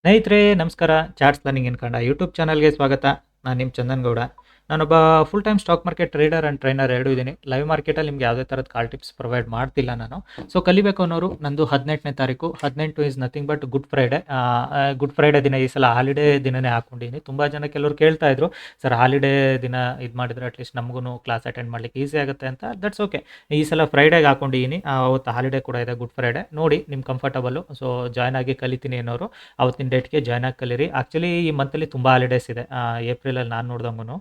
ಸ್ನೇಹಿತರೆ ನಮಸ್ಕಾರ. Charts learning in Kannada YouTube ಚಾನಲ್ಗೆ ಸ್ವಾಗತ. ನಾನು ನಿಮ್ಮ ಚಂದನ್ ಗೌಡ. ನಾನೊಬ್ಬ full time stock market trader and trainer ಎರಡೂ ಇದ್ದೀನಿ. ಲೈವ್ ಮಾರ್ಕೆಟಲ್ಲಿ ನಿಮ್ಗೆ ಯಾವುದೇ ಥರದ ಕಾಲ್ ಟಿಪ್ಸ್ ಪ್ರೊವೈಡ್ ಮಾಡ್ತಿಲ್ಲ ನಾನು. ಸೊ ಕಲಿಬೇಕು ಅನ್ನೋರು ನಂದು 18ನೇ ತಾರೀಕು 18 is nothing but good Friday. Good Friday ದಿನ ಈ ಸಲ ಹಾಲಿಡೇ ದಿನನೇ ಹಾಕೊಂಡಿದ್ದೀನಿ. ತುಂಬ ಜನ ಕೆಲವರು ಕೇಳ್ತಾ ಇದ್ರು, ಸರ್ ಹಾಲಿಡೇ ದಿನ ಇದು ಮಾಡಿದರೆ ಅಟ್ಲೀಸ್ಟ್ ನಮಗೂ ಕ್ಲಾಸ್ ಅಟೆಂಡ್ ಮಾಡ್ಲಿಕ್ಕೆ ಈಸಿ ಆಗುತ್ತೆ ಅಂತ. That's okay. ಈ ಸಲ ಫ್ರೈಡೆಗೆ ಹಾಕೊಂಡಿದ್ದೀನಿ. ಅವತ್ತು ಹಾಲಿಡೇ ಕೂಡ ಇದೆ, ಗುಡ್ ಫ್ರೈಡೆ. ನೋಡಿ ನಿಮ್ಮ ಕಂಫರ್ಟಬಲು. ಸೊ ಜಾಯ್ನ್ ಆಗಿ ಕಲಿತೀನಿ ಅನ್ನೋರು ಅವತ್ತಿನ ಡೇಟ್ಗೆ ಜಾಯ್ನ್ ಆಗಿ ಕಲೀರಿ. ಆ್ಯಕ್ಚುಲಿ ಈ ಮಂತಲ್ಲಿ ತುಂಬ ಹಾಲಿಡೇಸ್ ಇದೆ. ಏಪ್ರಿಲಲ್ಲಿ ನಾನು ನೋಡ್ದಂಗೂ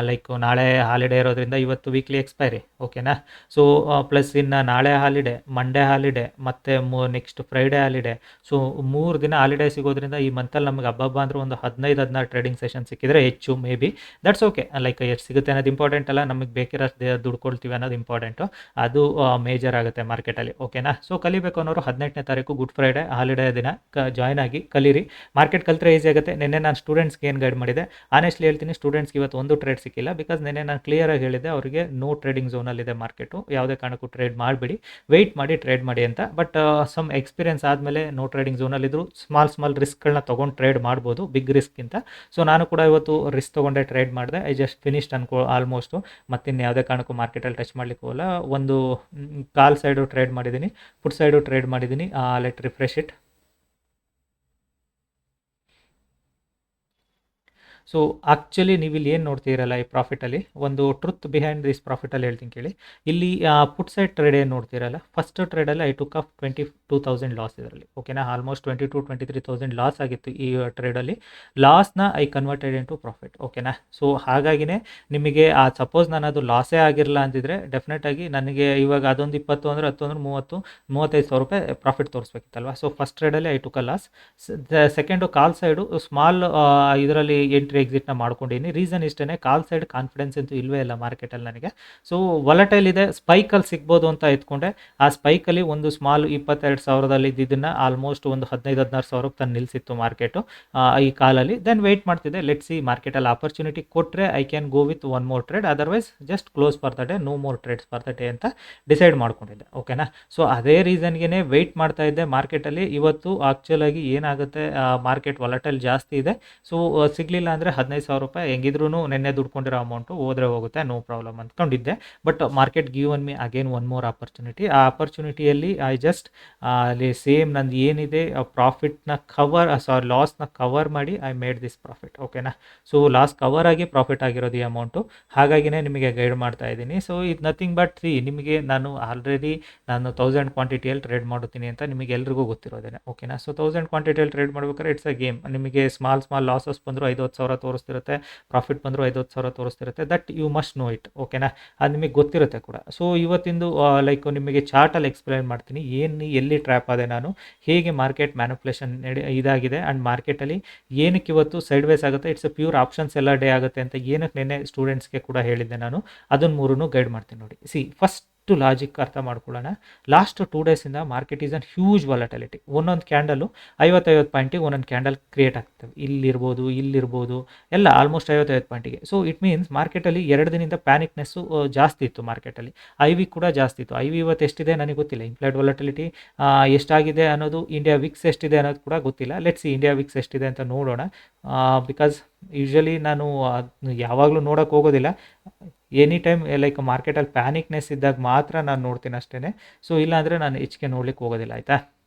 ಲೈಕ್ ನಾಳೆ ಹಾಲಿಡೇ ಇರೋದ್ರಿಂದ ಇವತ್ತು ವೀಕ್ಲಿ ಎಕ್ಸ್ಪೈರಿ, ಓಕೆನಾ. ಸೊ ಪ್ಲಸ್ ಇನ್ನು ನಾಳೆ ಹಾಲಿಡೇ, ಮಂಡೇ ಹಾಲಿಡೇ, ಮತ್ತು ನೆಕ್ಸ್ಟ್ ಫ್ರೈಡೇ ಹಾಲಿಡೇ. ಸೊ 3 ದಿನ ಹಾಲಿಡೇ ಸಿಗೋದ್ರಿಂದ ಈ ಮಂತಲ್ಲಿ ನಮಗೆ ಹಬ್ಬ ಅಂದ್ರೆ ಒಂದು 15-16 ಟ್ರೇಡಿಂಗ್ ಸೆಷನ್ ಸಿಕ್ಕಿದ್ರೆ ಹೆಚ್ಚು, may be. That's okay. Like ಎಷ್ಟು ಸಿಗುತ್ತೆ ಅನ್ನೋದು ಇಂಪಾರ್ಟೆಂಟ್ ಅಲ್ಲ, ನಮಗೆ ಬೇಕಿರೋಷ್ಟು ದುಡ್ಕೊಳ್ತೀವಿ ಅನ್ನೋದು ಇಂಪಾರ್ಟೆಂಟು. ಅದು ಮೇಜರ್ ಆಗುತ್ತೆ ಮಾರ್ಕೆಟಲ್ಲಿ, ಓಕೆನಾ. ಸೊ ಕಲಿಬೇಕು ಅನ್ನೋರು 18ನೇ ತಾರೀಕು ಗುಡ್ ಫ್ರೈಡೆ ಹಾಲಿಡೇ ದಿನ ಜಾಯ್ನ್ ಆಗಿ ಕಲೀರಿ. ಮಾರ್ಕೆಟ್ ಕಲಿತ್ರೆ ಈಸಿ ಆಗುತ್ತೆ. ನಿನ್ನೆ ನಾನು ಸ್ಟೂಡೆಂಟ್ಸ್ಗೆ ಏನು ಗೈಡ್ ಮಾಡಿದೆ, ಆನೆಸ್ಟ್ಲಿ ಹೇಳ್ತೀನಿ, ಸ್ಟೂಡೆಂಟ್ಸ್ಗೆ ಇವತ್ತು ಒಂದು ಟ್ರೇಡ್ ಸಿಕ್ಕಿಲ್ಲ. ಬಿಕಾಸ್ ನಿನ್ನೆ ನಾನು ಕ್ಲಿಯರಾಗಿ ಹೇಳಿದ್ದೆ ಅವರಿಗೆ ನೋ ಟ್ರೇಡಿಂಗ್ ಝೋನಲ್ಲಿದೆ ಮಾರ್ಕೆಟು, ಯಾವುದೇ ಕಾರಣಕ್ಕೂ ಟ್ರೇಡ್ ಮಾಡಿಬಿಡಿ, ವೆಯ್ಟ್ ಮಾಡಿ ಟ್ರೇಡ್ ಮಾಡಿ ಅಂತ. ಬಟ್ ಸಮ್ ಎಕ್ಸ್ಪೀರಿಯನ್ಸ್ ಆದಮೇಲೆ ನೋ ಟ್ರೇಡಿಂಗ್ ಝೋನಲ್ಲಿದ್ದರು ಸ್ಮಾಲ್ ರಿಸ್ಕ್ಗಳನ್ನ ತೊಗೊಂಡು ಟ್ರೇಡ್ ಮಾಡ್ಬೋದು, ಬಿಗ್ ರಿಸ್ಕ್ಗಿಂತ. ಸೊ ನಾನು ಕೂಡ ಇವತ್ತು ರಿಸ್ಕ್ ತೊಗೊಂಡೆ ಟ್ರೇಡ್ ಮಾಡಿದೆ. I just finished almost. ಮತ್ತಿನ್ನು ಯಾವುದೇ ಕಾರಣಕ್ಕೂ ಮಾರ್ಕೆಟಲ್ಲಿ ಟಚ್ ಮಾಡಲಿಕ್ಕೆ ಹೋಗಲ್ಲ. ಒಂದು ಕಾಲ್ ಸೈಡು ಟ್ರೇಡ್ ಮಾಡಿದ್ದೀನಿ, ಪುಟ್ ಸೈಡು ಟ್ರೇಡ್ ಮಾಡಿದ್ದೀನಿ. Let refresh it. So actually ನೀವು ಇಲ್ಲಿ ಏನು ನೋಡ್ತೀರಲ್ಲ ಈ ಪ್ರಾಫಿಟಲ್ಲಿ, ಒಂದು ಟ್ರುತ್ ಬಿಹೈಂಡ್ ದಿಸ್ ಪ್ರಾಫಿಟಲ್ಲಿ ಹೇಳ್ತೀನಿ ಕೇಳಿ. ಇಲ್ಲಿ ಪುಟ್ ಸೈಡ್ ಟ್ರೇಡ್ ಏನು ನೋಡ್ತೀರಲ್ಲ, ಫಸ್ಟ್ ಟ್ರೇಡಲ್ಲಿ ಐ ಟುಕ್ ಆಫ್ 22,000 ಲಾಸ್ ಇದರಲ್ಲಿ, ಓಕೆನಾ. ಆಲ್ಮೋಸ್ಟ್ 22,000-23,000 ಲಾಸ್ ಆಗಿತ್ತು ಈ ಟ್ರೇಡಲ್ಲಿ. ಲಾಸ್ನ I converted in to profit, ಓಕೆನಾ. ಸೊ ಹಾಗಾಗಿನೇ ನಿಮಗೆ ಸಪೋಸ್ ನಾನು ಅದು ಲಾಸೇ ಆಗಿರಲ್ಲ ಅಂತಿದ್ರೆ ಡೆಫಿನೆಟಾಗಿ ನನಗೆ ಇವಾಗ ಅದೊಂದು 20 ಅಂದರೆ 10 ಅಂದರೆ 30-35 ಸಾವಿರ ರೂಪಾಯಿ ಪ್ರಾಫಿಟ್ ತೋರಿಸ್ಬೇಕಿತ್ತಲ್ವ. ಸೊ ಫಸ್ಟ್ ಟ್ರೇಡಲ್ಲಿ I took a loss. Second call side small ಇದರಲ್ಲಿ ಎಂಟ್ರಿ ಎಕ್ಸಿಟ್ನ ಮಾಡ್ಕೊಂಡಿದ್ದೀನಿ. ರೀಸನ್ ಇಷ್ಟೇ, ಕಾಲ್ ಸೈಡ್ ಕಾನ್ಫಿಡೆನ್ಸ್ ಅಂತೂ ಇಲ್ಲವೇ ಇಲ್ಲ ಮಾರ್ಕೆಟಲ್ಲಿ ನನಗೆ. ಸೊ ವಲಟೈಲ್ ಇದೆ, ಸ್ಪೈಕಲ್ಲಿ ಸಿಗ್ಬೋದು ಅಂತ ಎತ್ಕೊಂಡೆ. ಆ ಸ್ಪೈಕಲ್ಲಿ ಒಂದು ಸ್ಮಾಲ್ 22,000ದಲ್ಲಿ ಇದ್ದಿದ್ದನ್ನು ಆಲ್ಮೋಸ್ಟ್ ಒಂದು 15-16 ಸಾವಿರಕ್ಕೆ ತಂದು ನಿಲ್ಲಿಸಿತ್ತು ಮಾರ್ಕೆಟು ಈ ಕಾಲಲ್ಲಿ. ದೆನ್ ವೆಯ್ಟ್ ಮಾಡ್ತಿದ್ದೆ, ಲೆಟ್ ಸಿ ಮಾರ್ಕೆಟಲ್ಲಿ ಆಪರ್ಚುನಿಟಿ ಕೊಟ್ಟರೆ I can go with one more trade, otherwise just close for the day, no more trades for the day ಅಂತ ಡಿಸೈಡ್ ಮಾಡ್ಕೊಂಡಿದ್ದೆ, ಓಕೆನಾ. ಸೊ ಅದೇ ರೀಸನ್ಗೆ ವೆಯ್ಟ್ ಮಾಡ್ತಾ ಇದ್ದೆ ಮಾರ್ಕೆಟಲ್ಲಿ. ಇವತ್ತು ಆ್ಯಕ್ಚುಲಾಗಿ ಏನಾಗುತ್ತೆ, ಮಾರ್ಕೆಟ್ ವಲಟೈಲ್ ಜಾಸ್ತಿ ಇದೆ. ಸೊ ಸಿಗಲಿಲ್ಲ ಅಂದರೆ 15,000 ರೂಪಾಯಿ ಹೆಂಗಿದ್ರೂ ನೆನ್ನೆ ದುಡ್ಕೊಂಡಿರೋ ಅಮೌಂಟು ಹೋದರೆ ಹೋಗುತ್ತೆ, ನೋ ಪ್ರಾಬ್ಲಮ್ ಅಂದ್ಕೊಂಡಿದ್ದೆ. But market give one me again one more opportunity. ಆ ಆಪರ್ಚುನಿಟಿಯಲ್ಲಿ ಐ ಜಸ್ಟ್ ಅಲ್ಲಿ ಸೇಮ್ ನಂದು ಏನಿದೆ ಪ್ರಾಫಿಟ್ನ ಲಾಸ್ನ ಕವರ್ ಮಾಡಿ ಐ ಮೇಡ್ ದಿಸ್ ಪ್ರಾಫಿಟ್, ಓಕೆನಾ. ಸೊ ಲಾಸ್ ಕವರ್ ಆಗಿ ಪ್ರಾಫಿಟ್ ಆಗಿರೋದು ಈ ಅಮೌಂಟು. ಹಾಗಾಗಿನೇ ನಿಮಗೆ ಗೈಡ್ ಮಾಡ್ತಾ ಇದ್ದೀನಿ. ಸೊ ಇದು ನಥಿಂಗ್ ಬಟ್ ನಿಮಗೆ ನಾನು ಆಲ್ರೆಡಿ 1000 ಕ್ವಾಂಟಿಟಿಯಲ್ಲಿ ಟ್ರೇಡ್ ಮಾಡುತ್ತೀನಿ ಅಂತ ನಿಮಗೆ ಎಲ್ರಿಗೂ ಗೊತ್ತಿರೋದೇನೆ, ಓಕೆನಾ. ಸೊ 1000 ಕ್ವಾಂಟಿಟಿಯಲ್ಲಿ ಟ್ರೇಡ್ ಮಾಡ್ಬೇಕಾದ್ರೆ ಇಟ್ಸ್ ಅ ಗೇಮ್. ನಿಮಗೆ ಸ್ಮಾಲ್ ಲಾಸಸ್ ಬಂದರೂ 50,000 ತೋರಿಸ್ತಿರುತ್ತೆ, ಪ್ರಾಫಿಟ್ ಬಂದರೂ 50,000 ತೋರಿಸ್ತಿರುತ್ತೆ. That you must know it, ಓಕೆನಾ. ಅದು ನಿಮಗೆ ಗೊತ್ತಿರುತ್ತೆ ಕೂಡ. ಸೊ ಇವತ್ತಿಂದು ಲೈಕ್ ನಿಮಗೆ ಚಾರ್ಟಲ್ಲಿ ಎಕ್ಸ್ಪ್ಲೈನ್ ಮಾಡ್ತೀನಿ ಎಲ್ಲಿ ಟ್ರ್ಯಾಪ್ ಆದೆ ನಾನು, ಹೇಗೆ ಮಾರ್ಕೆಟ್ ಮ್ಯಾನಿಪುಲೇಷನ್ ಇದಾಗಿದೆ ಆ್ಯಂಡ್ ಮಾರ್ಕೆಟಲ್ಲಿ ಏನಕ್ಕೆ ಇವತ್ತು ಸೈಡ್ ವೇಸ್ ಆಗುತ್ತೆ, ಇಟ್ಸ್ ಅ ಪ್ಯೂರ್ ಆಪ್ಷನ್ಸ್ ಎಲ್ಲ ಡೇ ಆಗುತ್ತೆ ಅಂತ ಏನಕ್ಕೆ ನೆನ್ನೆ ಸ್ಟೂಡೆಂಟ್ಸ್ಗೆ ಕೂಡ ಹೇಳಿದ್ದೆ ನಾನು. ಅದನ್ನು ಮೂರನ್ನು ಗೈಡ್ ಮಾಡ್ತೀನಿ ನೋಡಿ. ಫಸ್ಟ್ ಲಾಜಿಕ್ ಅರ್ಥ ಮಾಡ್ಕೊಳ್ಳೋಣ. ಲಾಸ್ಟ್ 2 ಡೇಸಿಂದ market is an huge volatility. ಒಂದೊಂದು ಕ್ಯಾಂಡಲು 50-50 ಪಾಯಿಂಟಿಗೆ ಒಂದೊಂದು ಕ್ಯಾಂಡಲ್ ಕ್ರಿಯೇಟ್ ಆಗ್ತವೆ. ಇಲ್ಲಿರ್ಬೋದು ಎಲ್ಲ ಆಲ್ಮೋಸ್ಟ್ 50-50 ಪಾಯಿಂಟಿಗೆ. ಸೊ ಇಟ್ ಮೀನ್ಸ್ ಮಾರ್ಕೆಟಲ್ಲಿ 2 ದಿನದಿಂದ ಪ್ಯಾನಿಕ್ನೆಸ್ಸು ಜಾಸ್ತಿ ಇತ್ತು ಮಾರ್ಕೆಟಲ್ಲಿ. ಐ ವಿ ಕೂಡ ಜಾಸ್ತಿ ಇತ್ತು. ಐ ವಿ ಇವತ್ತು ಎಷ್ಟಿದೆ ನನಗೆ ಗೊತ್ತಿಲ್ಲ. ಇಂಪ್ಲೈಡ್ ವಾಲಟಿಲಿಟಿ ಎಷ್ಟಾಗಿದೆ ಅನ್ನೋದು, ಇಂಡಿಯಾ ವಿಕ್ಸ್ ಎಷ್ಟಿದೆ ಅನ್ನೋದು ಕೂಡ ಗೊತ್ತಿಲ್ಲ. ಲೆಟ್ಸ್ ಸಿ ಇಂಡಿಯಾ ವಿಕ್ಸ್ ಎಷ್ಟಿದೆ ಅಂತ ನೋಡೋಣ. ಬಿಕಾಸ್ ಯೂಶ್ವಲಿ ನಾನು ಯಾವಾಗಲೂ ನೋಡೋಕ್ಕೆ ಹೋಗೋದಿಲ್ಲ. ಎನಿ ಟೈಮ್ ಲೈಕ್ ಮಾರ್ಕೆಟಲ್ಲಿ ಪ್ಯಾನಿಕ್ನೆಸ್ ಇದ್ದಾಗ ಮಾತ್ರ ನಾನು ನೋಡ್ತೀನಿ ಅಷ್ಟೇ. ಸೊ ಇಲ್ಲಾಂದರೆ ನಾನು ಹೆಚ್ಚಿಗೆ ನೋಡ್ಲಿಕ್ಕೆ ಹೋಗೋದಿಲ್ಲ, ಆಯಿತಾ.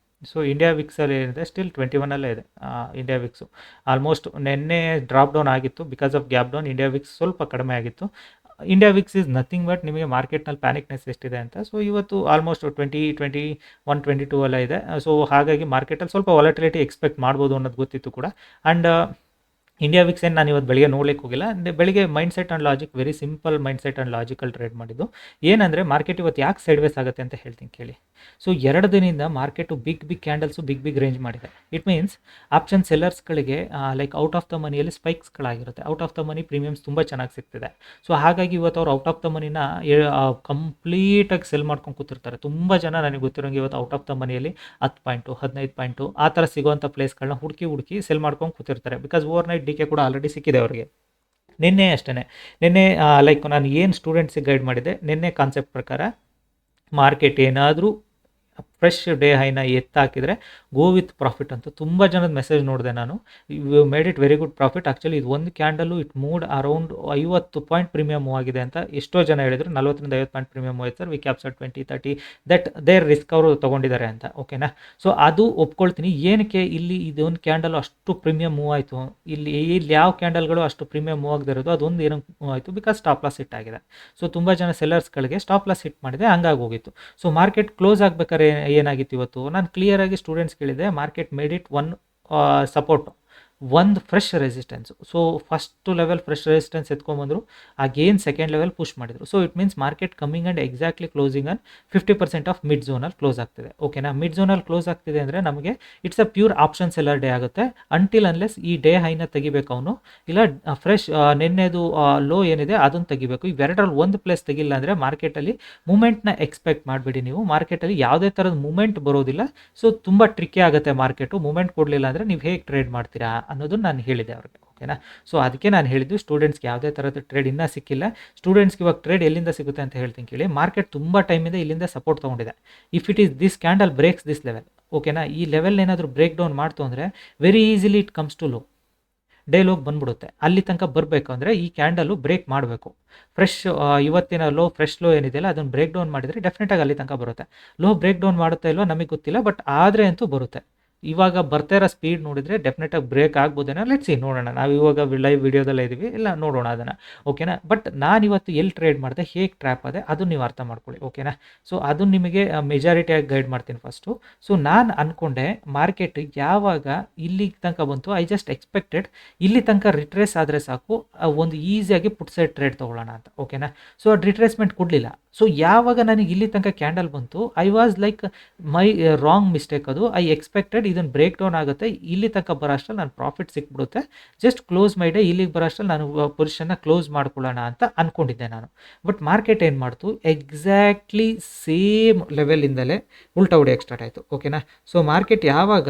ಸೊ ಇಂಡಿಯಾ ವಿಕ್ಸಲ್ಲಿ ಏನಿದೆ, ಸ್ಟಿಲ್ 21 ಇದೆ ಇಂಡಿಯಾ ವಿಕ್ಸು. ಆಲ್ಮೋಸ್ಟ್ ನಿನ್ನೆ ಡ್ರಾಪ್ ಡೌನ್ ಆಗಿತ್ತು because of gap down. India Vicks ಸ್ವಲ್ಪ ಕಡಿಮೆ ಆಗಿತ್ತು. India Vicks is nothing but ನಿಮಗೆ ಮಾರ್ಕೆಟ್ನಲ್ಲಿ ಪ್ಯಾನಿಕ್ನೆಸ್ ಎಷ್ಟಿದೆ ಅಂತ. ಸೊ ಇವತ್ತು ಆಲ್ಮೋಸ್ಟ್ 21-22 ಎಲ್ಲ ಇದೆ. ಸೊ ಹಾಗಾಗಿ ಮಾರ್ಕೆಟಲ್ಲಿ ಸ್ವಲ್ಪ ವಾಲಟಿಲಿಟಿ ಎಕ್ಸ್ಪೆಕ್ಟ್ ಮಾಡ್ಬೋದು ಅನ್ನೋದು ಗೊತ್ತಿತ್ತು ಕೂಡ. ಆ್ಯಂಡ್ ಇಂಡಿಯಾ ವಿಕ್ಸ್ ಏನು ನಾನು ಇವತ್ತು ಬೆಳಿಗ್ಗೆ ನೋಡ್ಲಿಕ್ಕೆ ಹೋಗಿಲ್ಲ. ಬೆಳಿಗ್ಗೆ mind set and logic, very simple mind set and logical trade ಮಾಡಿದ್ದು. ಏನಂದರೆ ಮಾರ್ಕೆಟ್ ಇವತ್ತು ಯಾಕೆ ಸೈಡ್ ವೇಸ್ ಆಗುತ್ತೆ ಅಂತ ಹೇಳ್ತೀನಿ ಕೇಳಿ. ಸೊ 2 ದಿನದಿಂದ market big candles big range ಮಾಡಿದೆ. ಇಟ್ ಮೀನ್ಸ್ ಆಪ್ಷನ್ ಸೆಲ್ಲರ್ಸ್ಗಳಿಗೆ ಲೈಕ್ ಔಟ್ ಆಫ್ ದ ಮನಿಯಲ್ಲಿ ಸ್ಪೈಕ್ಸ್ಗಳಾಗಿರುತ್ತೆ. Out of the money premiums ತುಂಬ ಚೆನ್ನಾಗಿ ಸಿಗ್ತಿದೆ. ಸೊ ಹಾಗಾಗಿ ಇವತ್ತು ಅವ್ರು ಔಟ್ ಆಫ್ ದ ಮನಿನ ಕಂಪ್ಲೀಟಾಗಿ ಸೆಲ್ ಮಾಡ್ಕೊಂಡು ಕೂತಿರ್ತಾರೆ. ತುಂಬ ಜನ ನನಗೆ ಗೊತ್ತಿರೋಂಗೆ ಇವತ್ತು ಔಟ್ ಆಫ್ ದ ಮನಿಯಲ್ಲಿ 10 ಪಾಯಿಂಟು 15 ಪಾಯಿಂಟು ಆ ಥರ ಸಿಗೋವಂಥ ಪ್ಲೇಸ್ಗಳನ್ನ ಹುಡುಕಿ ಸೆಲ್ ಮಾಡ್ಕೊಂಡು ಕೂತಿರ್ತಾರೆ. ಬಿಕಾಸ್ ಓವರ್ ನೈಟ್ ಡಿಕೆ ಕೂಡ ಆಲ್ರೆಡಿ ಸಿಕ್ಕಿದೆ ಅವರಿಗೆ. ನಿನ್ನೆ ಅಷ್ಟೇ, ನಿನ್ನೆ ಲೈಕ್ ನಾನು ಏನು ಸ್ಟೂಡೆಂಟ್ಸಿಗೆ ಗೈಡ್ ಮಾಡಿದ್ದೆ, ನಿನ್ನೆ ಕಾನ್ಸೆಪ್ಟ್ ಪ್ರಕಾರ ಮಾರ್ಕೆಟ್ ಏನಾದರೂ ಫ್ರೆಶ್ ಡೇ ಹೈನ ಎತ್ತಾಕಿದರೆ ಗೋ ವಿತ್ ಪ್ರಾಫಿಟ್ ಅಂತ ತುಂಬ ಜನದ ಮೆಸೇಜ್ ನೋಡಿದೆ ನಾನು. You made it very good profit. Actually ಇದು ಒಂದು candle it moved around 50 point premium move ಆಗಿದೆ ಅಂತ ಎಷ್ಟೋ ಜನ ಹೇಳಿದ್ರು. 40-50 ಪಾಯಿಂಟ್ ಪ್ರೀಮಿಯಮ್ ಮೂವ್ ಆಯ್ತು sir, we capture 20-30 that there risk ಅವರು ತೊಗೊಂಡಿದ್ದಾರೆ ಅಂತ. ಓಕೆನಾ, ಸೊ ಅದು ಒಪ್ಕೊಳ್ತೀನಿ. ಏನಕ್ಕೆ ಇಲ್ಲಿ ಇದೊಂದು ಕ್ಯಾಂಡಲ್ ಅಷ್ಟು ಪ್ರೀಮಿಯಮ್ ಮೂವ್ ಆಯಿತು, ಇಲ್ಲಿ ಯಾವ ಕ್ಯಾಂಡಲ್ಗಳು ಅಷ್ಟು ಪ್ರೀಮಿಯಮ್ ಮೂವ್ ಆಗದಿರೋದು ಅದೊಂದು ಏನಕ್ಕೆ ಮೂವ್ ಆಯಿತು, ಬಿಕಾಸ್ ಸ್ಟಾಪ್ ಲಾಸ್ ಹಿಟ್ ಆಗಿದೆ. ಸೊ ತುಂಬ ಜನ ಸೆಲ್ಲರ್ಸ್ಗಳಿಗೆ ಸ್ಟಾಪ್ ಲಾಸ್ ಹಿಟ್ ಮಾಡಿದೆ, ಹಂಗಾಗಿ ಹೋಗಿತ್ತು. ಸೊ ಮಾರ್ಕೆಟ್ ಕ್ಲೋಸ್ ಆಗ್ಬೇಕಾದ್ರೆ ಏನಾಗಿತ್ತು ಇವತ್ತು, ನಾನು ಕ್ಲಿಯರಾಗಿ ಸ್ಟೂಡೆಂಟ್ಸ್ ಕೇಳಿದೆ, market made it one support, ಒಂದು fresh resistance. So first level fresh resistance ಎತ್ಕೊಂಡ್ಬಂದರು, ಅಗೇನ್ ಸೆಕೆಂಡ್ ಲೆವೆಲ್ ಪುಷ್ ಮಾಡಿದರು. So it means market coming and exactly closing on 50% of mid ಝೋನಲ್ಲಿ ಕ್ಲೋಸ್ ಆಗ್ತಿದೆ. ಓಕೆನಾ, ಮಿಡ್ ಝೋನಲ್ಲಿ ಕ್ಲೋಸ್ ಆಗ್ತಿದೆ ಅಂದರೆ ನಮಗೆ it's a pure option seller day ಆಗುತ್ತೆ. ಅಂಟಿಲ್ ಅನ್ಲೆಸ್ ಈ ಡೇ ಹೈನ ತೆಗಿಬೇಕು ಅವನು, ಇಲ್ಲ ಫ್ರೆಶ್ ನಿನ್ನೆದು ಲೋ ಏನಿದೆ ಅದನ್ನು ತೆಗಿಬೇಕು. ಇವೆರಡರಲ್ಲಿ ಒಂದು ಪ್ಲೇಸ್ ತೆಗಿಲ್ಲ ಅಂದರೆ ಮಾರ್ಕೆಟಲ್ಲಿ ಮೂಮೆಂಟ್ನ ಎಕ್ಸ್ಪೆಕ್ಟ್ ಮಾಡಿಬಿಡಿ. ನೀವು ಮಾರ್ಕೆಟಲ್ಲಿ ಯಾವುದೇ ಥರದ ಮೂಮೆಂಟ್ ಬರೋದಿಲ್ಲ. ಸೊ ತುಂಬ ಟ್ರಿಕ್ಕಿ ಆಗುತ್ತೆ ಮಾರ್ಕೆಟು. ಮೂಮೆಂಟ್ ಕೊಡಲಿಲ್ಲ ಅಂದರೆ ನೀವು ಹೇಗೆ ಟ್ರೇಡ್ ಮಾಡ್ತೀರಾ ಅನ್ನೋದನ್ನು ನಾನು ಹೇಳಿದೆ ಅವ್ರಿಗೆ. ಓಕೆನಾ, ಸೊ ಅದಕ್ಕೆ ನಾನು ಹೇಳಿದ್ದು ಸ್ಟೂಡೆಂಟ್ಸ್ಗೆ ಯಾವುದೇ ಥರದ ಟ್ರೇಡ್ ಇನ್ನೂ ಸಿಕ್ಕಿಲ್ಲ. ಸ್ಟೂಡೆಂಟ್ಸ್ಗೆ ಇವಾಗ ಟ್ರೇಡ್ ಎಲ್ಲಿಂದ ಸಿಗುತ್ತೆ ಅಂತ ಹೇಳ್ತೀನಿ ಕೇಳಿ. ಮಾರ್ಕೆಟ್ ತುಂಬ ಟೈಮಿಂದ ಇಲ್ಲಿಂದ ಸಪೋರ್ಟ್ ತೊಗೊಂಡಿದೆ. If it is this candle breaks this level, ಓಕೆನಾ, ಈ ಲೆವೆಲ್ ಏನಾದರೂ ಬ್ರೇಕ್ ಡೌನ್ ಮಾಡ್ತು ಅಂದರೆ very easily it comes to low, day ಲೋಗೆ ಬಂದ್ಬಿಡುತ್ತೆ. ಅಲ್ಲಿ ತನಕ ಬರಬೇಕು ಅಂದರೆ ಈ ಕ್ಯಾಂಡಲು ಬ್ರೇಕ್ ಮಾಡಬೇಕು. ಫ್ರೆಶ್ ಇವತ್ತಿನ ಲೋ, ಫ್ರೆಶ್ ಲೋ ಏನಿದೆಯಲ್ಲ ಅದನ್ನು ಬ್ರೇಕ್ ಡೌನ್ ಮಾಡಿದರೆ ಡೆಫಿನೆಟಾಗಿ ಅಲ್ಲಿ ತನಕ ಬರುತ್ತೆ. ಲೋ ಬ್ರೇಕ್ ಡೌನ್ ಮಾಡುತ್ತಾ ಇಲ್ವೋ ನಮಗೆ ಗೊತ್ತಿಲ್ಲ, ಬಟ್ ಆದರೆ ಅಂತೂ ಬರುತ್ತೆ. ಇವಾಗ ಬರ್ತಾ ಇರೋ ಸ್ಪೀಡ್ ನೋಡಿದರೆ ಡೆಫಿನೆಟಾಗಿ ಬ್ರೇಕ್ ಆಗ್ಬೋದೇನೋ, ಲೆಟ್ಸ್ ಸಿ, ನೋಡೋಣ. ನಾವು ಇವಾಗ ಲೈವ್ ವಿಡಿಯೋದಲ್ಲೇ ಇದ್ದೀವಿ, ಇಲ್ಲ ನೋಡೋಣ ಅದನ್ನು. ಓಕೆನಾ, ಬಟ್ ನಾನು ಇವತ್ತು ಎಲ್ಲಿ ಟ್ರೇಡ್ ಮಾಡಿದೆ, ಹೇಗೆ ಟ್ರ್ಯಾಪ್ ಅದೇ ಅದನ್ನು ನೀವು ಅರ್ಥ ಮಾಡ್ಕೊಳ್ಳಿ. ಓಕೆನಾ, ಸೊ ಅದನ್ನು ನಿಮಗೆ ಮೆಜಾರಿಟಿಯಾಗಿ ಗೈಡ್ ಮಾಡ್ತೀನಿ ಫಸ್ಟು. ಸೊ ನಾನು ಅಂದ್ಕೊಂಡೆ ಮಾರ್ಕೆಟ್ ಯಾವಾಗ ಇಲ್ಲಿಗೆ ತನಕ ಬಂತು, ಐ ಜಸ್ಟ್ ಎಕ್ಸ್ಪೆಕ್ಟೆಡ್ ಇಲ್ಲಿ ತನಕ ರಿಟ್ರೇಸ್ ಆದರೆ ಸಾಕು, ಒಂದು ಈಸಿಯಾಗಿ ಪುಟ್ ಸೈಡ್ ಟ್ರೇಡ್ ತೊಗೊಳ್ಳೋಣ ಅಂತ. ಓಕೆನಾ, ಸೊ ಅದು ರಿಟ್ರೇಸ್ಮೆಂಟ್ ಕೊಡಲಿಲ್ಲ. ಸೊ ಯಾವಾಗ ನನಗೆ ಇಲ್ಲಿ ತನಕ ಕ್ಯಾಂಡಲ್ ಬಂತು, I was like my wrong mistake ಅದು. ಐ ಎಕ್ಸ್ಪೆಕ್ಟೆಡ್ ಇದನ್ನು ಬ್ರೇಕ್ ಡೌನ್ ಆಗುತ್ತೆ, ಇಲ್ಲಿ ತನಕ ಬರೋ ಅಷ್ಟರಲ್ಲಿ ನಾನು ಪ್ರಾಫಿಟ್ ಸಿಕ್ಬಿಡುತ್ತೆ, ಜಸ್ಟ್ ಕ್ಲೋಸ್ ಮೈ ಡೇ, ಇಲ್ಲಿಗೆ ಬರೋ ಅಷ್ಟರಲ್ಲಿ ನಾನು ಪೊಸಿಷನ್ನ ಕ್ಲೋಸ್ ಮಾಡ್ಕೊಳ್ಳೋಣ ಅಂತ ಅಂದ್ಕೊಂಡಿದ್ದೆ ನಾನು. ಬಟ್ ಮಾರ್ಕೆಟ್ ಏನು ಮಾಡ್ತು, ಎಕ್ಸಾಕ್ಟ್ಲಿ ಸೇಮ್ ಲೆವೆಲಿಂದಲೇ ಉಲ್ಟಾ ಹೊಡಿಯೋಕ್ಕೆ ಸ್ಟಾರ್ಟ್ ಆಯಿತು. ಓಕೆನಾ, ಸೊ ಮಾರ್ಕೆಟ್ ಯಾವಾಗ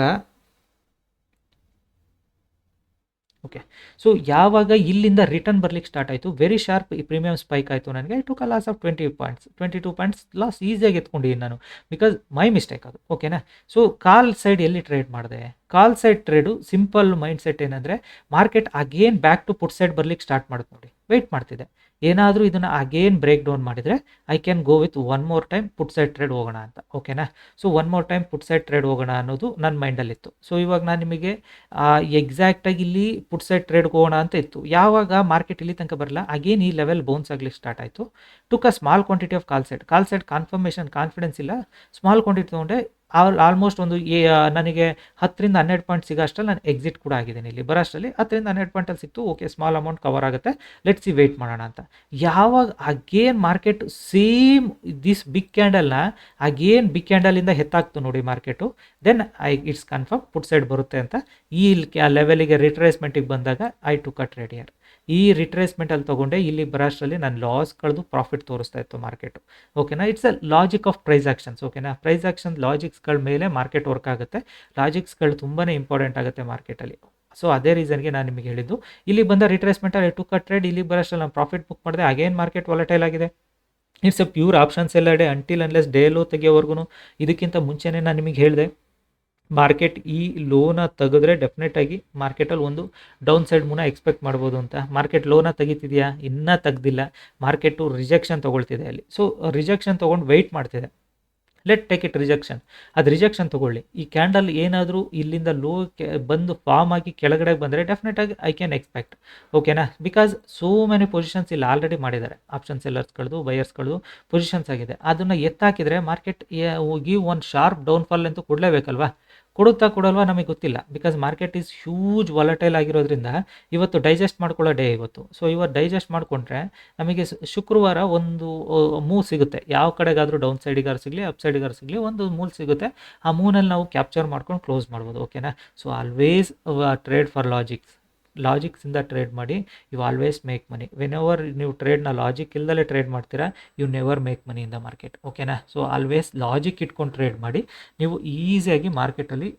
ಯಾವಾಗ ಇಲ್ಲಿಂದ ರಿಟರ್ನ್ ಬರ್ಲಿಕ್ಕೆ ಸ್ಟಾರ್ಟ್ ಆಯಿತು, ವೆರಿ ಶಾರ್ಪ್ ಪ್ರೀಮಿಯಂ ಸ್ಪೈಕ್ ಆಯಿತು ನನಗೆ. To a loss of 20 points, 22 points loss ಈಸಿಯಾಗಿ ಎತ್ಕೊಂಡಿದ್ದೀನಿ ನಾನು, ಬಿಕಾಸ್ ಮೈ ಮಿಸ್ಟೇಕ್ ಅದು. ಓಕೆನಾ, ಸೊ ಕಾಲ್ ಸೈಡ್ ಎಲ್ಲಿ ಟ್ರೇಡ್ ಮಾಡಿದೆ, call side trade simple mind set ಏನಂದರೆ, market again back to put side ಬರ್ಲಿಕ್ಕೆ ಸ್ಟಾರ್ಟ್ ಮಾಡುತ್ತೆ ನೋಡಿ, ವೆಯ್ಟ್ ಮಾಡ್ತಿದೆ. ಏನಾದರೂ ಇದನ್ನು ಅಗೇನ್ ಬ್ರೇಕ್ ಡೌನ್ ಮಾಡಿದರೆ I can go with one more time put side trade ಹೋಗೋಣ ಅಂತ. ಓಕೆನಾ, so one more time put side trade ಹೋಗೋಣ ಅನ್ನೋದು ನನ್ನ ಮೈಂಡಲ್ಲಿತ್ತು. ಸೊ ಇವಾಗ ನಾನು ನಿಮಗೆ ಎಕ್ಸಾಕ್ಟಾಗಿ ಇಲ್ಲಿ ಪುಟ್ ಸೈಡ್ ಟ್ರೇಡ್ಗೆ ಹೋಗೋಣ ಅಂತ ಇತ್ತು. ಯಾವಾಗ ಮಾರ್ಕೆಟ್ ಇಲ್ಲಿ ತನಕ ಬರಲ್ಲ, ಅಗೇನ್ ಈ ಲೆವೆಲ್ ಬೌನ್ಸ್ ಆಗಲಿಕ್ಕೆ ಸ್ಟಾರ್ಟ್ ಆಯಿತು. Took a small quantity of call side confirmation, confidence ಇಲ್ಲ, ಸ್ಮಾಲ್ ಕ್ವಾಂಟಿಟಿ ತೊಗೊಂಡೆ. ಆಲ್ಮೋಸ್ಟ್ ಒಂದು ನನಗೆ 10-12 ಪಾಯಿಂಟ್ ಸಿಗೋ ಅಷ್ಟರಲ್ಲಿ ನಾನು ಎಕ್ಸಿಟ್ ಕೂಡ ಆಗಿದ್ದೀನಿ. ಇಲ್ಲಿ ಬರೋ ಅಷ್ಟರಲ್ಲಿ 10-12 ಪಾಯಿಂಟಲ್ಲಿ ಸಿಕ್ತು. ಓಕೆ, ಸ್ಮಾಲ್ ಅಮೌಂಟ್ ಕವರ್ ಆಗುತ್ತೆ, ಲೆಟ್ಸ್ ಸಿ ವೆಯ್ಟ್ ಮಾಡೋಣ ಅಂತ. ಯಾವಾಗ again market same this big ಕ್ಯಾಂಡಲ್ನ ಅಗೇನ್ ಬಿಗ್ ಕ್ಯಾಂಡಲಿಂದ ಎತ್ತಾಕ್ತು ನೋಡಿ market, then it's confirm put side ಬರುತ್ತೆ ಅಂತ. ಈ ಲೆವೆಲಿಗೆ ರಿಟ್ರೇಸ್ಮೆಂಟಿಗೆ ಬಂದಾಗ I took a trade here. ಈ ರಿಟ್ರೇಸ್ಮೆಂಟಲ್ಲಿ ತೊಗೊಂಡೆ, ಇಲ್ಲಿ ಬರೋಷ್ಟರಲ್ಲಿ ನಾನು ಲಾಸ್ ಕಳೆದು ಪ್ರಾಫಿಟ್ ತೋರಿಸ್ತಾ ಇತ್ತು ಮಾರ್ಕೆಟು. ಓಕೆನಾ, it's a logic of price actions. ಓಕೆನಾ, ಪ್ರೈಸ್ ಆಕ್ಷನ್ ಲಾಜಿಕ್ಸ್ಗಳ ಮೇಲೆ ಮಾರ್ಕೆಟ್ ವರ್ಕ್ ಆಗುತ್ತೆ. ಲಾಜಿಕ್ಸ್ಗಳು ತುಂಬಾ ಇಂಪಾರ್ಟೆಂಟ್ ಆಗುತ್ತೆ ಮಾರ್ಕೆಟಲ್ಲಿ. ಸೊ ಅದೇ ರೀಸನ್ಗೆ ನಾನು ನಿಮಗೆ ಹೇಳಿದ್ದು, ಇಲ್ಲಿ ಬಂದ ರಿಟ್ರೇಸ್ಮೆಂಟಲ್ಲಿ ಟುಕ್ ಅ ಟ್ರೇಡ್, ಇಲ್ಲಿ ಬರೋಷ್ಟರಲ್ಲಿ ನಾನು ಪ್ರಾಫಿಟ್ ಬುಕ್ ಮಾಡಿದೆ. ಅಗೇನ್ ಮಾರ್ಕೆಟ್ ವಾಲಟೈಲ್ ಆಗಿದೆ. ಇಟ್ಸ್ ಅ ಪ್ಯೂರ್ ಆಪ್ಷನ್ಸ್ ಎಲ್ಲ day until unless day low ತೆಗಿಯೋವರೆಗೂ. ಇದಕ್ಕಿಂತ ಮುಂಚೆನೇ ನಾನು ನಿಮಗೆ ಹೇಳಿದೆ, ಮಾರ್ಕೆಟ್ ಈ ಲೋನ ತೆಗೆದ್ರೆ ಡೆಫಿನೆಟಾಗಿ ಮಾರ್ಕೆಟಲ್ಲಿ ಒಂದು ಡೌನ್ ಸೈಡ್ ಮೂನ ಎಕ್ಸ್ಪೆಕ್ಟ್ ಮಾಡ್ಬೋದು ಅಂತ. ಮಾರ್ಕೆಟ್ ಲೋನ ತೆಗಿತಿದೆಯಾ, ಇನ್ನೂ ತೆಗ್ದಿಲ್ಲ, ಮಾರ್ಕೆಟು ರಿಜೆಕ್ಷನ್ ತೊಗೊಳ್ತಿದೆ ಅಲ್ಲಿ. ಸೊ ರಿಜೆಕ್ಷನ್ ತೊಗೊಂಡು ವೆಯ್ಟ್ ಮಾಡ್ತಿದೆ, ಲೆಟ್ ಟೇಕ್ ಇಟ್ ರಿಜೆಕ್ಷನ್. ಅದು ರಿಜೆಕ್ಷನ್ ತೊಗೊಳ್ಳಿ. ಈ ಕ್ಯಾಂಡಲ್ ಏನಾದರೂ ಇಲ್ಲಿಂದ ಲೋ ಬಂದು ಫಾರ್ಮ್ ಆಗಿ ಕೆಳಗಡೆ ಬಂದರೆ ಡೆಫಿನೆಟಾಗಿ ಐ ಕ್ಯಾನ್ ಎಕ್ಸ್ಪೆಕ್ಟ್. ಓಕೆನಾ, ಬಿಕಾಸ್ ಸೋ ಮೆನಿ ಪೊಸಿಷನ್ಸ್ ಇಲ್ಲಿ ಆಲ್ರೆಡಿ ಮಾಡಿದ್ದಾರೆ. ಆಪ್ಷನ್ ಸೆಲ್ಲರ್ಸ್ಗಳದು, ಬಯರ್ಸ್ಗಳದು ಪೊಸಿಷನ್ಸ್ ಆಗಿದೆ. ಅದನ್ನು ಎತ್ತಾಕಿದರೆ ಮಾರ್ಕೆಟ್ ಹೋಗಿ ಒಂದು ಶಾರ್ಪ್ ಡೌನ್ಫಾಲ್ ಅಂತೂ ಕೊಡಲೇಬೇಕಲ್ವಾ. ಕೊಡುತ್ತಾ ಕೊಡಲ್ವಾ ನಮಗೆ ಗೊತ್ತಿಲ್ಲ, because market is huge volatile ಆಗಿರೋದ್ರಿಂದ ಇವತ್ತು ಡೈಜೆಸ್ಟ್ ಮಾಡ್ಕೊಳ್ಳೋ ಡೇ ಇವತ್ತು. ಸೊ ಇವತ್ತು ಡೈಜೆಸ್ಟ್ ಮಾಡಿಕೊಂಡ್ರೆ ನಮಗೆ ಶುಕ್ರವಾರ ಒಂದು ಮೂವ್ ಸಿಗುತ್ತೆ. ಯಾವ ಕಡೆಗಾದರೂ ಡೌನ್ ಸೈಡಿಗಾರು ಸಿಗಲಿ, ಅಪ್ ಸೈಡಿಗಾರು ಸಿಗಲಿ, ಒಂದು ಮೂಲ್ ಸಿಗುತ್ತೆ. ಆ ಮೂನಲ್ಲಿ ನಾವು ಕ್ಯಾಪ್ಚರ್ ಮಾಡ್ಕೊಂಡು ಕ್ಲೋಸ್ ಮಾಡ್ಬೋದು. ಓಕೆನಾ, so always trade for logics. ಲಾಜಿಕ್ಸಿಂದ ಟ್ರೇಡ್ ಮಾಡಿ, you always make money. Whenever ನೀವು ಟ್ರೇಡ್ನ ಲಾಜಿಕ್ ಇಲ್ದಲೇ ಟ್ರೇಡ್ ಮಾಡ್ತೀರಾ, you never make money in the market. ಓಕೆನಾ? ಸೊ ಆಲ್ವೇಸ್ ಲಾಜಿಕ್ ಇಟ್ಕೊಂಡು ಟ್ರೇಡ್ ಮಾಡಿ, ನೀವು ಈಸಿಯಾಗಿ ಮಾರ್ಕೆಟಲ್ಲಿ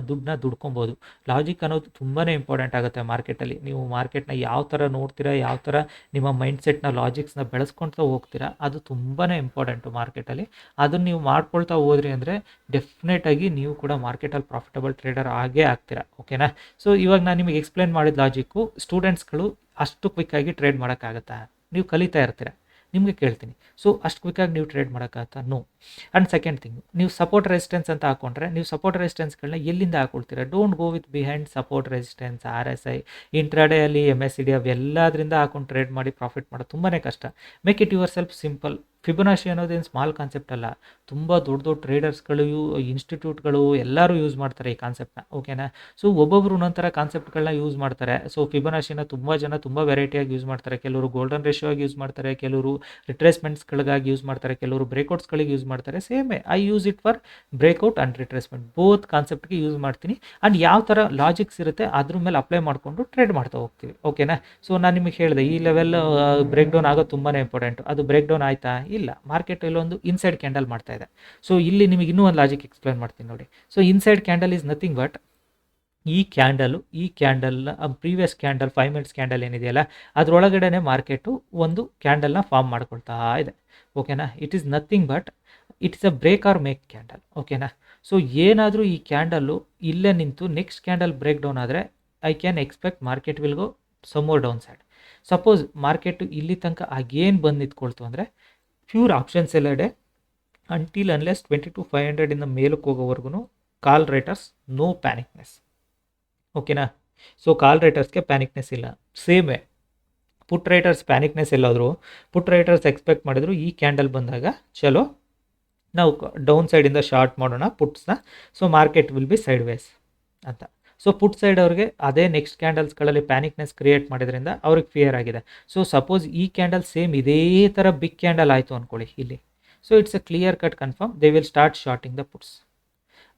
ದುಡ್ಡನ್ನ ದುಡ್ಕೊಬೋದು. ಲಾಜಿಕ್ ಅನ್ನೋದು ತುಂಬಾ ಇಂಪಾರ್ಟೆಂಟ್ ಆಗುತ್ತೆ ಮಾರ್ಕೆಟಲ್ಲಿ. ನೀವು ಮಾರ್ಕೆಟ್ನ ಯಾವ ಥರ ನೋಡ್ತೀರಾ, ಯಾವ ಥರ ನಿಮ್ಮ ಮೈಂಡ್ಸೆಟ್ನ ಲಾಜಿಕ್ಸ್ನ ಬೆಳೆಸ್ಕೊಳ್ತಾ ಹೋಗ್ತೀರಾ, ಅದು ತುಂಬಾ ಇಂಪಾರ್ಟೆಂಟು ಮಾರ್ಕೆಟಲ್ಲಿ. ಅದನ್ನು ನೀವು ಮಾಡ್ಕೊಳ್ತಾ ಹೋದ್ರಿ ಅಂದರೆ ಡೆಫಿನೆಟಾಗಿ ನೀವು ಕೂಡ ಮಾರ್ಕೆಟಲ್ಲಿ ಪ್ರಾಫಿಟಬಲ್ ಟ್ರೇಡರ್ ಆಗೇ ಆಗ್ತೀರಾ. ಓಕೆನಾ? ಸೊ ಇವಾಗ ನಾನು ನಿಮಗೆ ಎಕ್ಸ್ಪ್ಲೇನ್ ಮಾಡಿದ ಲಾಜಿಕ್ಕು ಸ್ಟೂಡೆಂಟ್ಸ್ಗಳು ಅಷ್ಟು ಕ್ವಿಕ್ಕಾಗಿ ಟ್ರೇಡ್ ಮಾಡೋಕ್ಕಾಗತ್ತಾ? ನೀವು ಕಲಿತಾ ಇರ್ತೀರ, ನಿಮಗೆ ಕೇಳ್ತೀನಿ. ಸೊ ಅಷ್ಟು ಕ್ವಿಕ್ಕಾಗಿ ನೀವು ಟ್ರೇಡ್ ಮಾಡೋಕ್ಕಾಗತ್ತಾ? ನೋ. ಆ್ಯಂಡ್ ಸೆಕೆಂಡ್ ಥಿಂಗ್, ನೀವು ಸಪೋರ್ಟ್ ರೆಸಿಸ್ಟೆನ್ಸ್ ಅಂತ ಹಾಕೊಂಡ್ರೆ, ನೀವು ಸಪೋರ್ಟ್ ರೆಸಿಸ್ಟೆನ್ಸ್ಗಳನ್ನ ಎಲ್ಲಿಂದ ಹಾಕೊಳ್ತೀರಾ? Don't go with behind support resistance, RSI, ಇಂಟ್ರಾಡೇಯಲ್ಲಿ MACD ಅವೆಲ್ಲದರಿಂದ ಹಾಕೊಂಡು ಟ್ರೇಡ್ ಮಾಡಿ ಪ್ರಾಫಿಟ್ ಮಾಡೋದು ತುಂಬಾ ಕಷ್ಟ. Make it yourself simple. Fibonacci ಅನ್ನೋದೇನು ಸ್ಮಾಲ್ ಕಾನ್ಸೆಪ್ಟ್ ಅಲ್ಲ. ತುಂಬ ದೊಡ್ಡ ದೊಡ್ಡ ಟ್ರೇಡರ್ಸ್ಗಳು, ಇನ್ಸ್ಟಿಟ್ಯೂಟ್ಗಳು ಎಲ್ಲರೂ ಯೂಸ್ ಮಾಡ್ತಾರೆ ಈ ಕಾನ್ಸೆಪ್ಟ್ನ. ಓಕೆನಾ? ಸೊ ಒಬ್ಬೊಬ್ರು ಒಂದೊಂಥರ ಕಾನ್ಸೆಪ್ಟ್ಗಳನ್ನ ಯೂಸ್ ಮಾಡ್ತಾರೆ. ಸೊ ಫಿಬೊನಾಚಿನ ತುಂಬ ಜನ ತುಂಬ ವೆರೈಟಿಯಾಗಿ ಯೂಸ್ ಮಾಡ್ತಾರೆ. ಕೆಲವರು ಗೋಲ್ಡನ್ ರೇಷಿಯೋ ಆಗಿ ಯೂಸ್ ಮಾಡ್ತಾರೆ, ಕೆಲವರು ರಿಟ್ರೇಸ್ಮೆಂಟ್ಸ್ಗಳಿಗಾಗಿ ಯೂಸ್ ಮಾಡ್ತಾರೆ, ಕೆಲವರು ಬ್ರೇಕ್ಔಟ್ಸ್ಗಳಿಗೆ ಯೂಸ್ ಮಾಡ್ತಾರೆ. ಸೇಮೇ I use it for breakout and retracement, both ಕಾನ್ಸೆಪ್ಟ್ಗೆ ಯೂಸ್ ಮಾಡ್ತೀನಿ. ಆ್ಯಂಡ್ ಯಾವ ಥರ ಲಾಜಿಕ್ಸ್ ಇರುತ್ತೆ ಅದ್ರ ಮೇಲೆ ಅಪ್ಲೈ ಮಾಡಿಕೊಂಡು ಟ್ರೇಡ್ ಮಾಡ್ತಾ ಹೋಗ್ತೀವಿ. ಓಕೆನಾ? ಸೊ ನಾನು ನಿಮಗೆ ಹೇಳಿದೆ, ಈ ಲೆವೆಲ್ ಬ್ರೇಕ್ ಡೌನ್ ಆಗೋದು ತುಂಬಾ ಇಂಪಾರ್ಟೆಂಟು. ಅದು ಬ್ರೇಕ್ ಡೌನ್ ಆಯಿತಾ? ಇಲ್ಲ. ಮಾರ್ಕೆಟ್ ಇಲ್ಲೊಂದು ಇನ್ಸೈಡ್ ಕ್ಯಾಂಡಲ್ ಮಾಡ್ತಾ ಇದೆ. ಸೊ ಇಲ್ಲಿ ನಿಮಗೆ ಇನ್ನೂ ಒಂದು ಲಾಜಿಕ್ ಎಕ್ಸ್ಪ್ಲೇನ್ ಮಾಡ್ತೀನಿ ನೋಡಿ. So inside candle is nothing but ಈ ಕ್ಯಾಂಡಲ್ನ ಪ್ರೀವಿಯಸ್ ಕ್ಯಾಂಡಲ್ 5 ಮಿನಿಟ್ಸ್ ಕ್ಯಾಂಡಲ್ ಏನಿದೆಯಲ್ಲ, ಅದರೊಳಗಡೆ ಮಾರ್ಕೆಟು ಒಂದು ಕ್ಯಾಂಡಲ್ನ ಫಾರ್ಮ್ ಮಾಡ್ಕೊಳ್ತಾ ಇದೆ. ಓಕೆನಾ? It is nothing but it is a break or make candle. ಓಕೆನಾ? ಸೊ ಏನಾದರೂ ಈ ಕ್ಯಾಂಡಲ್ಲು ಇಲ್ಲೇ ನಿಂತು ನೆಕ್ಸ್ಟ್ ಕ್ಯಾಂಡಲ್ ಬ್ರೇಕ್ ಡೌನ್ ಆದರೆ I can expect market will go some more down side. Suppose market ಇಲ್ಲಿ ತನಕ ಆಗೇನು ಬಂದು ನಿಂತ್ಕೊಳ್ತು ಅಂದರೆ ಪ್ಯೂರ್ ಆಪ್ಷನ್ಸ್ ಎಲ್ಲ ಡೇ ಅಂಟಿಲ್ ಅನ್ಲೆಸ್ 22,500 ಇಂದ ಮೇಲಕ್ಕೆ ಹೋಗೋವರೆಗೂ ಕಾಲ್ ರೈಟರ್ಸ್ ನೋ ಪ್ಯಾನಿಕ್ನೆಸ್. ಓಕೆನಾ? ಸೊ ಕಾಲ್ ರೈಟರ್ಸ್ಗೆ ಪ್ಯಾನಿಕ್ನೆಸ್ ಇಲ್ಲ. ಸೇಮೇ ಪುಟ್ ರೈಟರ್ಸ್ ಪ್ಯಾನಿಕ್ನೆಸ್ ಎಲ್ಲಾದರೂ ಪುಟ್ ರೈಟರ್ಸ್ ಎಕ್ಸ್ಪೆಕ್ಟ್ ಮಾಡಿದ್ರು ಈ ಕ್ಯಾಂಡಲ್ ಬಂದಾಗ ಚಲೋ ನಾವು ಡೌನ್ ಸೈಡಿಂದ ಶಾರ್ಟ್ ಮಾಡೋಣ ಪುಟ್ಸ್ನ, so market will be sideways ಅಂತ. ಸೊ ಪುಟ್ ಸೈಡ್ ಅವ್ರಿಗೆ ಅದೇ ನೆಕ್ಸ್ಟ್ ಕ್ಯಾಂಡಲ್ಸ್ಗಳಲ್ಲಿ ಪ್ಯಾನಿಕ್ನೆಸ್ ಕ್ರಿಯೇಟ್ ಮಾಡಿದ್ರಿಂದ ಅವ್ರಿಗೆ ಫಿಯರ್ ಆಗಿದೆ. ಸೊ ಸಪೋಸ್ ಈ ಕ್ಯಾಂಡಲ್ ಸೇಮ್ ಇದೇ ಥರ ಬಿಗ್ ಕ್ಯಾಂಡಲ್ ಆಯಿತು ಅಂದ್ಕೊಳ್ಳಿ ಇಲ್ಲಿ. So it's a clear cut confirm they will start shorting the puts.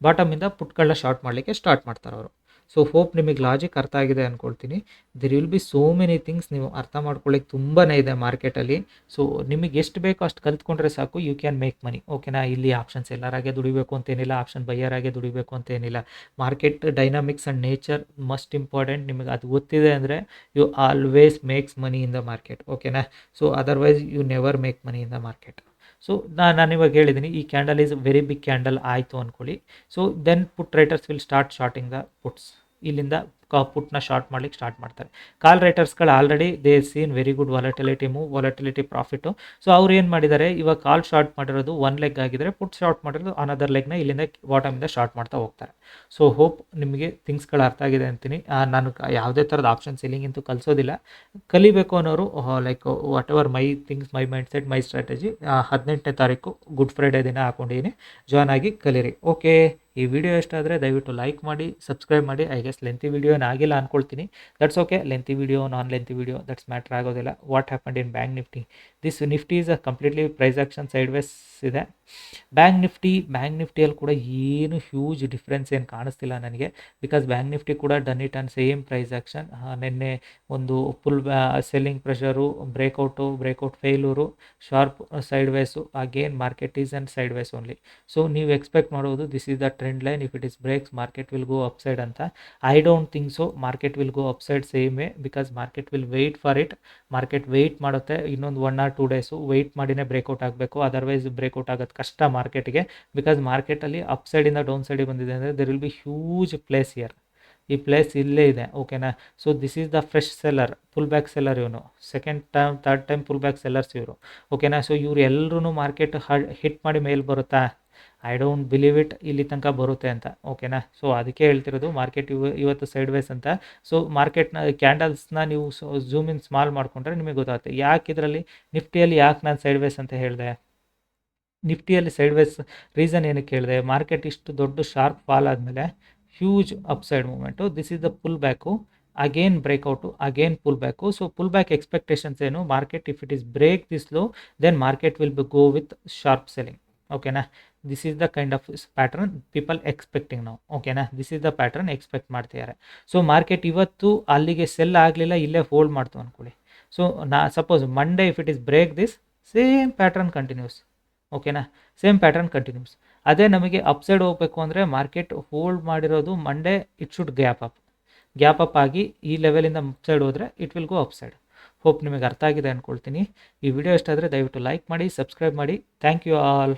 ಬಾಟಮಿಂದ ಪುಟ್ಗಳನ್ನ ಶಾರ್ಟ್ ಮಾಡಲಿಕ್ಕೆ ಸ್ಟಾರ್ಟ್ ಮಾಡ್ತಾರೆ ಅವರು. ಸೊ ಹೋಪ್ ನಿಮಗೆ ಲಾಜಿಕ್ ಅರ್ಥ ಆಗಿದೆ ಅಂದ್ಕೊಳ್ತೀನಿ. There will be so many things ನೀವು ಅರ್ಥ ಮಾಡ್ಕೊಳ್ಳಿಕ್ಕೆ ತುಂಬಾ ಇದೆ ಮಾರ್ಕೆಟಲ್ಲಿ. ಸೊ ನಿಮಗೆ ಎಷ್ಟು ಬೇಕೋ ಅಷ್ಟು ಕಲಿತ್ಕೊಂಡ್ರೆ ಸಾಕು, ಯು ಕ್ಯಾನ್ ಮೇಕ್ ಮನಿ. ಓಕೆನಾ? ಇಲ್ಲಿ ಆಪ್ಷನ್ ಸೆಲ್ಲರಾಗೆ ದುಡಿಬೇಕು ಅಂತೇನಿಲ್ಲ, ಆಪ್ಷನ್ ಬೈಯರಾಗೆ ದುಡಿಬೇಕು ಅಂತೇನಿಲ್ಲ. Market dynamics and nature must important. ನಿಮಗೆ ಅದು ಗೊತ್ತಿದೆ ಅಂದರೆ you always makes money in the market. ಓಕೆನಾ? So otherwise you never make money in the market. So ನಾನು ಇವಾಗ ಹೇಳಿದ್ದೀನಿ, ಈ candle is very big candle ಆಯಿತು ಅಂದ್ಕೊಳ್ಳಿ. So then put writers will start shorting the puts. ಇಲ್ಲಿಂದ ಪುಟ್ನ short ಮಾಡ್ಲಿಕ್ಕೆ ಸ್ಟಾರ್ಟ್ ಮಾಡ್ತಾರೆ. ಕಾಲ್ ರೈಟರ್ಸ್ಗಳು already they seen very good volatility profit. So ಅವ್ರು ಏನು ಮಾಡಿದ್ದಾರೆ, ಇವಾಗ ಕಾಲ್ ಶಾರ್ಟ್ ಮಾಡಿರೋದು 1 ಲೆಗ್ ಆಗಿದ್ರೆ ಪುಟ್ ಶಾರ್ಟ್ ಮಾಡಿರೋದು ಅನದರ್ ಲೆಗ್ನ ಇಲ್ಲಿಂದ ಬಾಟಮಿಂದ ಶಾರ್ಟ್ ಮಾಡ್ತಾ ಹೋಗ್ತಾರೆ. ಸೊ ಹೋಪ್ ನಿಮಗೆ ಥಿಂಗ್ಸ್ಗಳು ಅರ್ಥ ಆಗಿದೆ ಅಂತೀನಿ. ನಾನು ಯಾವುದೇ ಥರದ ಆಪ್ಷನ್ ಸೆಲ್ಲಿಂಗ್ ಅಂತೂ ಕಲಿಸೋದಿಲ್ಲ. ಕಲಿಬೇಕು ಅನ್ನೋರು like whatever my things, my mindset, my strategy 18ನೇ ತಾರೀಕು ಗುಡ್ ಫ್ರೈಡೇ ದಿನ ಹಾಕೊಂಡಿದ್ದೀನಿ. ಜಾಯ್ನ್ ಆಗಿ ಕಲೀರಿ. ಓಕೆ? ಈ ವಿಡಿಯೋ ಇಷ್ಟ ಆದರೆ ದಯವಿಟ್ಟು ಲೈಕ್ ಮಾಡಿ, ಸಬ್ಸ್ಕ್ರೈಬ್ ಮಾಡಿ. ಐ ಗೆಸ್ ಲೆಂತಿ ವಿಡಿಯೋ ಆಗಿಲ್ಲ ಅಂದ್ಕೊಳ್ತೀನಿ. That's okay. Lengthy video, non lengthy video that's matter ಆಗೋದಿಲ್ಲ. What happened in bank Nifty? This Nifty is a completely price action sideways ಇದೆ. ಬ್ಯಾಂಕ್ ನಿಫ್ಟಿಯಲ್ಲಿ ಕೂಡ ಏನು ಹ್ಯೂಜ್ ಡಿಫ್ರೆನ್ಸ್ ಏನು ಕಾಣಿಸ್ತಿಲ್ಲ ನನಗೆ. ಬಿಕಾಸ್ ಬ್ಯಾಂಕ್ ನಿಫ್ಟಿ ಕೂಡ done it on same price action. ನಿನ್ನೆ ಒಂದು full selling pressure, breakout failure, sharp sideways, again market is on sideways only. So ನೀವು ಎಕ್ಸ್ಪೆಕ್ಟ್ ಮಾಡೋದು this is the trend line. If it is breaks market will go upside ಅಂತ. I don't think so market will go upside same way, because market will wait for it. Market wait ಮಾಡುತ್ತೆ ಇನ್ನೊಂದು 1 or 2 days wait ಮಾಡಿನೇ breakout ಆಗಬೇಕು. Otherwise breakout ಆಗೋದು ಕಷ್ಟ ಮಾರ್ಕೆಟ್ಗೆ. Because ಮಾರ್ಕೆಟಲ್ಲಿ up ಸೈಡಿಂದ ಡೌನ್ ಸೈಡಿಗೆ ಬಂದಿದೆ ಅಂದರೆ there will be huge place here. ಈ ಪ್ಲೇಸ್ ಇಲ್ಲೇ ಇದೆ. ಓಕೆನಾ? So this is the fresh seller, full back seller ಇವನು. Second time third time full back sellers ಇವರು. ಓಕೆನಾ? ಸೊ ಇವ್ರು ಎಲ್ಲರೂ ಮಾರ್ಕೆಟ್ ಹಿಟ್ ಮಾಡಿ ಮೇಲೆ ಬರುತ್ತಾ? ಐ ಡೋಂಟ್ ಬಿಲೀವ್ ಇಟ್ ಇಲ್ಲಿ ತನಕ ಬರುತ್ತೆ ಅಂತ. ಓಕೆನಾ? ಸೊ ಅದಕ್ಕೆ ಹೇಳ್ತಿರೋದು ಮಾರ್ಕೆಟ್ ಇವತ್ತು ಸೈಡ್ ವೇಸ್ ಅಂತ. ಸೊ ಮಾರ್ಕೆಟ್ನ ಕ್ಯಾಂಡಲ್ಸ್ನ ನೀವು ಝೂಮ್ ಇನ್ ಸ್ಮಾಲ್ ಮಾಡಿಕೊಂಡ್ರೆ ನಿಮಗೆ ಗೊತ್ತಾಗುತ್ತೆ. ಯಾಕೆ ಇದರಲ್ಲಿ ನಿಫ್ಟಿಯಲ್ಲಿ ಯಾಕೆ ನಾನು ಸೈಡ್ ವೇಸ್ ಅಂತ ಹೇಳಿದೆ? ನಿಫ್ಟಿಯಲ್ಲಿ ಸೈಡ್ ವೇಸ್ ರೀಸನ್ ಏನಕ್ಕೆ ಹೇಳಿದೆ? ಮಾರ್ಕೆಟ್ ಇಷ್ಟು ದೊಡ್ಡ ಶಾರ್ಪ್ ಫಾಲ್ ಆದಮೇಲೆ huge upside momentum. This is the pull back, again breakout, again pull back. So pull back expectations ಏನು? Market if it is break this low then market will go with sharp selling. ಓಕೆನಾ? This is the kind of pattern people expecting ನಾವು, ಓಕೆನಾ. This is the pattern expect ಮಾಡ್ತಿದ್ದಾರೆ. So market ಇವತ್ತು ಅಲ್ಲಿಗೆ sell ಆಗಲಿಲ್ಲ, ಇಲ್ಲೇ hold ಮಾಡ್ತು ಅಂದ್ಕೊಳ್ಳಿ. So suppose Monday if it is break this, same pattern continues, ಓಕೆನಾ, ಸೇಮ್ ಪ್ಯಾಟ್ರನ್ ಕಂಟಿನ್ಯೂಸ್. ಅದೇ ನಮಗೆ ಅಪ್ಸೈಡ್ ಹೋಗಬೇಕು ಅಂದರೆ ಮಾರ್ಕೆಟ್ ಹೋಲ್ಡ್ ಮಾಡಿರೋದು Monday it should gap up ಆಗಿ ಈ ಲೆವೆಲಿಂದ ಅಪ್ಸೈಡ್ ಹೋದರೆ it will go upside. Hope ನಿಮಗೆ ಅರ್ಥ ಆಗಿದೆ ಅಂದ್ಕೊಳ್ತೀನಿ. ಈ ವಿಡಿಯೋ ಇಷ್ಟ ಆದರೆ ದಯವಿಟ್ಟು ಲೈಕ್ ಮಾಡಿ, ಸಬ್ಸ್ಕ್ರೈಬ್ ಮಾಡಿ. Thank you all.